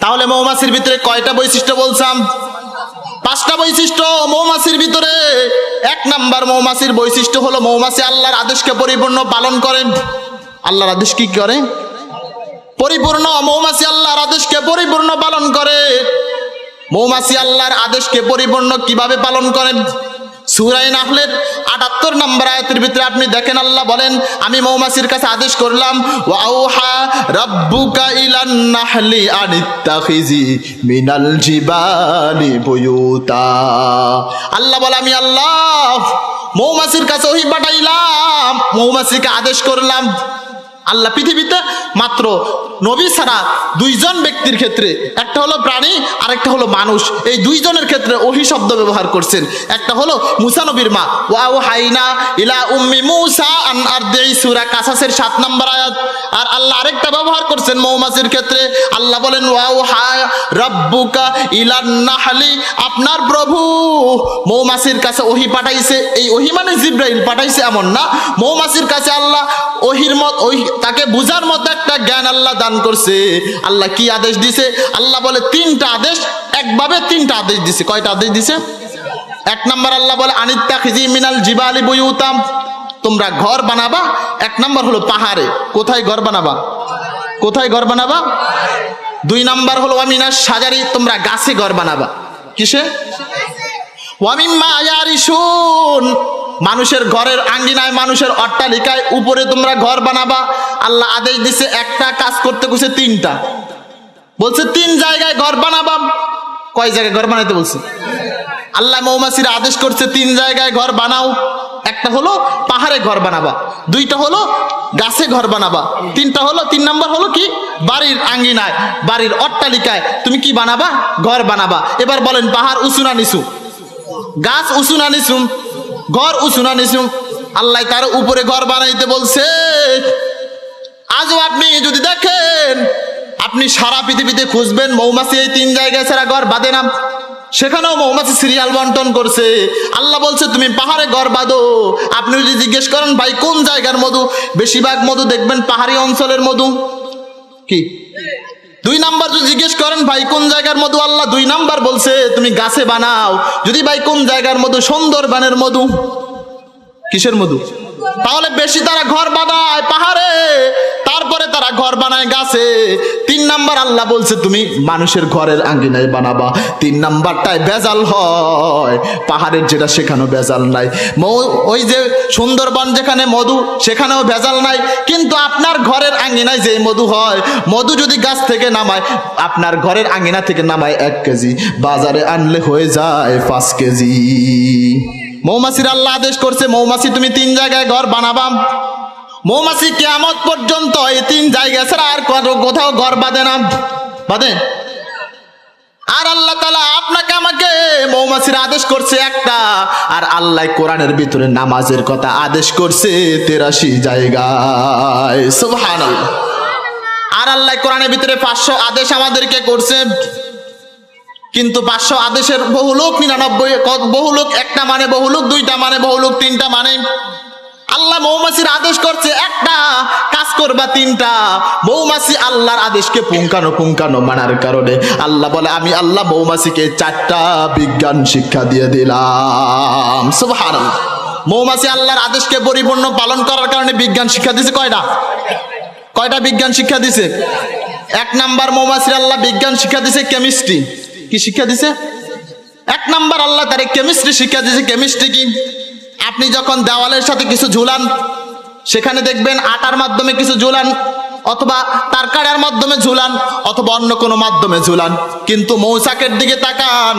তাহলে মৌমাছির ভিতরে কয়টা বৈশিষ্ট্য বলছাম? 5টা বৈশিষ্ট্য মৌমাছির ভিতরে। 1 নাম্বার মৌমাছির বৈশিষ্ট্য হলো মৌমাছি আল্লাহর আদেশকে পরিপূর্ণ পালন করে। আল্লাহর আদেশ কি করে? পরিপূর্ণ। মৌমাছি আল্লাহর আদেশকে পরিপূর্ণ পালন করে। মৌমাছি আল্লাহর আদেশকে পরিপূর্ণ কিভাবে পালন করেন? সূরা নাহলের 78 নম্বর আয়াতের ভিতরে আপনি দেখেন, আল্লাহ বলেন, আমি মৌমাছির কাছে আদেশ করলাম, ওয়া আউহা রাব্বুকা ইলান নাহলি আনিত্তাখিজি মিনাল জিবালি বুয়ুতা। আল্লাহ বলে, আমি আল্লাহ মৌমাছির কাছে ওহী পাঠাইলাম, মৌমাছিকে আদেশ করলাম। আল্লাহ পৃথিবীতে মাত্র নবী ছাড়া 2 জন ব্যক্তির ক্ষেত্রে, একটা হলো প্রাণী আর একটা হলো মানুষ, এই 2 জনের ক্ষেত্রে ওহী শব্দ ব্যবহার করছেন। একটা হলো মুসা নবীর মা, ওয়াওহাইনা ইলা উম্মি মুসা আন আরদিই, সূরা কাসাসের 7 নম্বর আয়াত। আর আল্লাহ আরেকটা ব্যবহার করছেন মৌমাছির ক্ষেত্রে। আল্লাহ বলেন, ওয়াওহা রাব্বুকা ইলান নাহলি, আপনার প্রভু মৌমাছির কাছে ওহী পাঠাইছে। এই ওহী মানে জিবরাইল পাঠাইছে এমন না, মৌমাছির কাছে আল্লাহ ওহীর মত, ওহী তাকে বুঝার মতো একটা জ্ঞান আল্লাহ দান করছে। আল্লাহ কি আদেশ দিছে? আল্লাহ বলে 3টা আদেশ, একভাবে 3টা আদেশ দিছে। কয়টা আদেশ দিছে? 1 নাম্বার আল্লাহ বলে, আনিত্তাখিজি মিনাল জিবালি বুয়ুতাম, তোমরা ঘর বানাবা। 1 নাম্বার হলো পাহাড়ে। কোথায় ঘর বানাবা? কোথায় ঘর বানাবা? 2 নাম্বার হলো ওয়ামিনাস সাজারি, তোমরা গাছে ঘর বানাবা। কিসে? ওয়ামিম্মা ইয়ারিশুন, মানুষের ঘরের আঙ্গিনায়, মানুষের অট্টালিকায় উপরে তোমরা ঘর বানাবা। আল্লাহ আদেশ দিছে, একটা কাজ করতে কইছে 3টা, বলছে 3 জায়গায় ঘর বানাবা। কয় জায়গায় ঘর বানাইতে বলছে? আল্লাহ মৌমাছির আদেশ করছে 3 জায়গায় ঘর বানাও। একটা হলো পাহাড়ে ঘর বানাবা, 2টা হলো গাছে ঘর বানাবা, 3টা হলো 3 নাম্বার হলো কি? বাড়ির আঙ্গিনায়, বাড়ির অট্টালিকায় তুমি কি বানাবা? ঘর বানাবা। এবার বলেন, পাহাড় উঁচু না নিচু? গাছ উঁচু না নিচু? ঘর উঁচু না নিচু? আল্লাহ তার উপরে ঘর বানাইতে বলছে। আজও আপনি যদি দেখেন, আপনি সারা পৃথিবীতে খুঁজবেন, মৌমাছি এই 3 জায়গায় ছাড়া ঘর বাঁধে না। সেখানেও মৌমাছি সিরিয়াল বন্টন করছে। আল্লাহ বলছে তুমি পাহাড়ে ঘর বাঁধো। আপনি যদি জিজ্ঞেস করেন ভাই কোন জায়গার মধু, বেশিরভাগ মধু দেখবেন পাহাড়ি অঞ্চলের মধু। কি 2 নাম্বার যদি জিজ্ঞেস করেন ভাই কোন জায়গার মধু, আল্লাহ 2 নাম্বার বলছে তুমি গাছে বানাও। যদি ভাই কোন জায়গার মধু, সুন্দরবনের মধু। কিসের মধু? তাহলে বেশি তারা ঘর বানায় পাহাড়ে, তারপরে তারা ঘর বানায় গাছে। 3 নাম্বার আল্লাহ বলছে তুমি মানুষের ঘরের আঙ্গিনায় বানাবা। 3 নাম্বারটায় ভেজাল হয়, পাহাড়ের যেটা সেখানেও ভেজাল নাই। ওই যে সুন্দরবন যেখানে মধু, সেখানেও ভেজাল নাই। কিন্তু আপনার ঘরের আঙ্গিনায় যে মধু হয়, মধু যদি গাছ থেকে নামায়, আপনার ঘরের আঙ্গিনা থেকে নামায় 1 কেজি, বাজারে আনলে হয়ে যায় 5 কেজি। মৌমাছির আল্লাহ আদেশ করছে, মৌমাছি তুমি 3 জায়গায় ঘর বানাবা। মৌমাছি কিয়ামত পর্যন্ত এই 3 জায়গা ছাড়া আর কোথাও ঘর বাঁধে না। বাঁধে? আর আল্লাহ তাআলা আপনাকে আমাকে মৌমাছির আদেশ করছে একটা, আর আল্লাহ কোরআনের ভিতরে নামাজের কথা আদেশ করছে 83 জায়গায়। সুবহানাল্লাহ। আর আল্লাহ কোরআনের ভিতরে 500 আদেশ আমাদেরকে করছে। কিন্তু 500 আদেশের বহু লোক 99, বহু লোক 1টা মানে, বহু লোক 2টা মানে, বহু লোক 3টা মানে। আল্লাহ মৌমাছির আদেশ করছে একটা, কাজ করবা 3টা। মৌমাছি আল্লাহর আদেশকে পুঙ্খানো মানার কারণে আল্লাহ বলে, আমি আল্লাহ মৌমাছিকে 4টা বিজ্ঞান শিক্ষা দিয়ে দিলাম। সুবহানাল্লাহ। মৌমাছি আল্লাহর আদেশকে পরিপূর্ণ পালন করার কারণে বিজ্ঞান শিক্ষা দিয়েছে। কয়টা বিজ্ঞান শিক্ষা দিয়েছে? 1 নাম্বার মৌমাছির আল্লাহ বিজ্ঞান শিক্ষা দিয়েছে কেমিস্ট্রি। কি শিক্ষা দিছে? 1 নাম্বার আল্লাহ তারে কেমিস্ট্রি শিক্ষা দিয়েছে। কেমিস্ট্রি কি? আপনি যখন দেওয়ালের সাথে কিছু ঝুলান, সেখানে দেখবেন আটার মাধ্যমে কিছু ঝুলান, অথবা তারকাড়ার মাধ্যমে ঝুলান, অথবা অন্য কোনো মাধ্যমে ঝুলান। কিন্তু মৌচাকের দিকে তাকান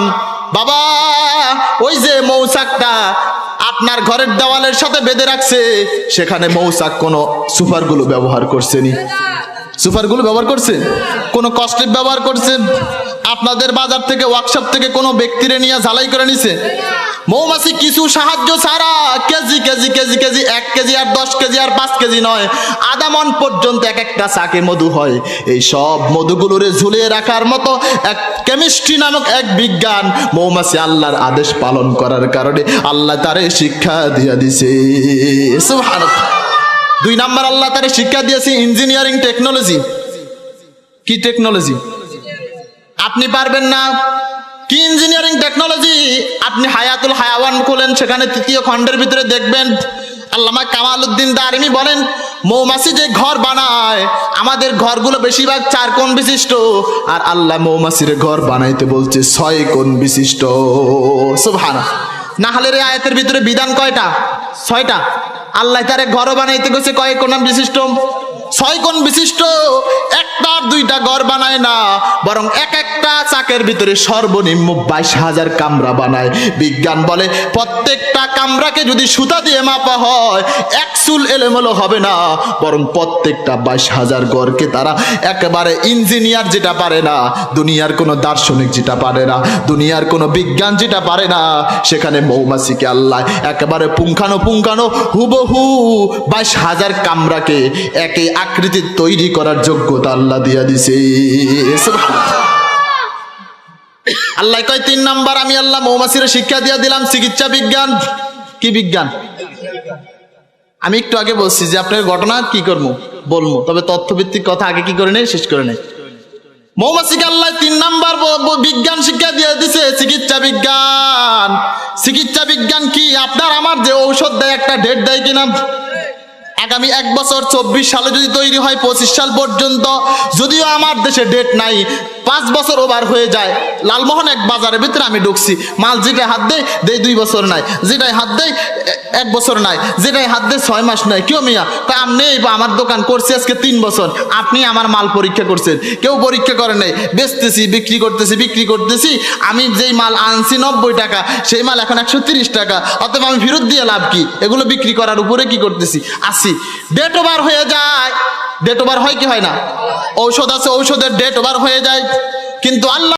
বাবা, ওই যে মৌচাকটা আপনার ঘরের দেওয়ালের সাথে বেঁধে রাখছে, সেখানে মৌচাক কোনো সুপারগুলো ব্যবহার করছেনি? সুপারগুলো ব্যবহার করছে? কোনো কস্টিপ ব্যবহার করছে? আপনাদের বাজার থেকে, ওয়ার্কশপ থেকে কোনো ব্যক্তিরে নিয়ে ঝালাই করে নিছে? মৌমাছি কিছু সাহায্য ছাড়া KG KG KG KG 1 KG আর 10 কেজি আর 5 কেজি নয়, আধা মণ পর্যন্ত একটা চাকে মধু হয়। এই সব মধুগুলোরে ঝুলিয়ে রাখার মতো এক কেমিস্ট্রি নামক এক বিজ্ঞান মৌমাছি আল্লাহর আদেশ পালন করার কারণে আল্লাহ তারে শিক্ষা দিয়ে দিছে। সুবহানাল্লাহ। 2 নাম্বার আল্লাহ তারে শিক্ষা দিয়েছে ইঞ্জিনিয়ারিং টেকনোলজি। কি টেকনোলজি? আপনি পারবেন না। কি ইঞ্জিনিয়ারিং টেকনোলজি? আপনি হায়াতুল হায়াওয়ান খোলেন, সেখানে 3য় খণ্ডের ভিতরে দেখবেন আল্লামা কামালউদ্দিন দারিমি বলেন, মৌমাছি যে ঘর বানায়, আমাদের ঘরগুলো বেশিরভাগ 4 কোণ বিশিষ্ট, আর আল্লাহ মৌমাছির ঘর বানাইতে বলছে 6 কোণ বিশিষ্ট। সুবহানাল্লাহ। নাহলের এই আয়াতের ভিতরে বিধান কয়টা? 6টা। আল্লাহ তারে ঘর বানাইতে গেছে কয় কোণ বিশিষ্ট? 6 কোণ বিশিষ্ট। 1টা 2টা ঘর বানায় না, বরং একটা চাকের ভিতরে সর্বনিম্ন 22,000 কামরা বানায়। বিজ্ঞান বলে প্রত্যেকটা কামরাকে যদি সুতা দিয়ে মাপা হয় 1 চুল এলোমেলো হবে না, বরং প্রত্যেকটা 22,000 ঘরকে তারা একেবারে ইঞ্জিনিয়ার যেটা পারে না, দুনিয়ার কোনো দার্শনিক যেটা পারে না, দুনিয়ার কোনো বিজ্ঞান যেটা পারে না, সেখানে মৌমাছিকে আল্লাহ একেবারে পুঙ্খানো হুবহু 22,000 কামরাকে একই আকৃতির তৈরি করার যোগ্যতা আল্লাহ দিয়া দিছে। আল্লাহ কয় 3 নাম্বার আমি আল্লাহ মৌমাছির শিক্ষা দিয়া দিলাম চিকিৎসা বিজ্ঞান। কি বিজ্ঞান? আমি একটু আগে বলছি যে আপনার ঘটনা কি করবো বলবো, তবে তথ্যভিত্তিক কথা আগে কি করে নেই, শেষ করে নেই। মৌমাছিকে আল্লাহ 3 নাম্বার বিজ্ঞান শিক্ষা দিয়ে দিছে, চিকিৎসা বিজ্ঞান। চিকিৎসা বিজ্ঞান কি? আপনার আমার যে ঔষধ দেয় একটা ডেট দেয় কিনা, আগামী 1 বছর 24 সালে যদি তৈরি হয় 25 সাল পর্যন্ত, যদিও আমার দেশে ডেট নাই, 5 বছর ওভার হয়ে যায়। লালমোহন এক বাজারের ভিতরে আমি ঢুকছি, মাল যেটাই হাত দেয় 2 বছর নাই, যেটাই হাত দেয় 1 বছর নাই, যেটাই হাত দেয় 6 মাস নাই। কেউ মিয়া আপনি আমার দোকান করছি আজকে 3 বছর, আপনি আমার মাল পরীক্ষা করছেন, কেউ পরীক্ষা করে নাই। বেচতেছি, বিক্রি করতেছি, আমি যেই মাল আনছি 90 টাকা, সেই মাল এখন 130 টাকা, অতএব আমি ফেরত দিয়ে লাভ কি? এগুলো বিক্রি করার উপরে কি করতেছি, আসি। ডেট ওভার হয়ে যায়। ডেট ওভার হয় কি হয় না? ঔষধ আছে, ঔষধের ডেট ওভার হয়ে যায়, কিন্তু আল্লাহ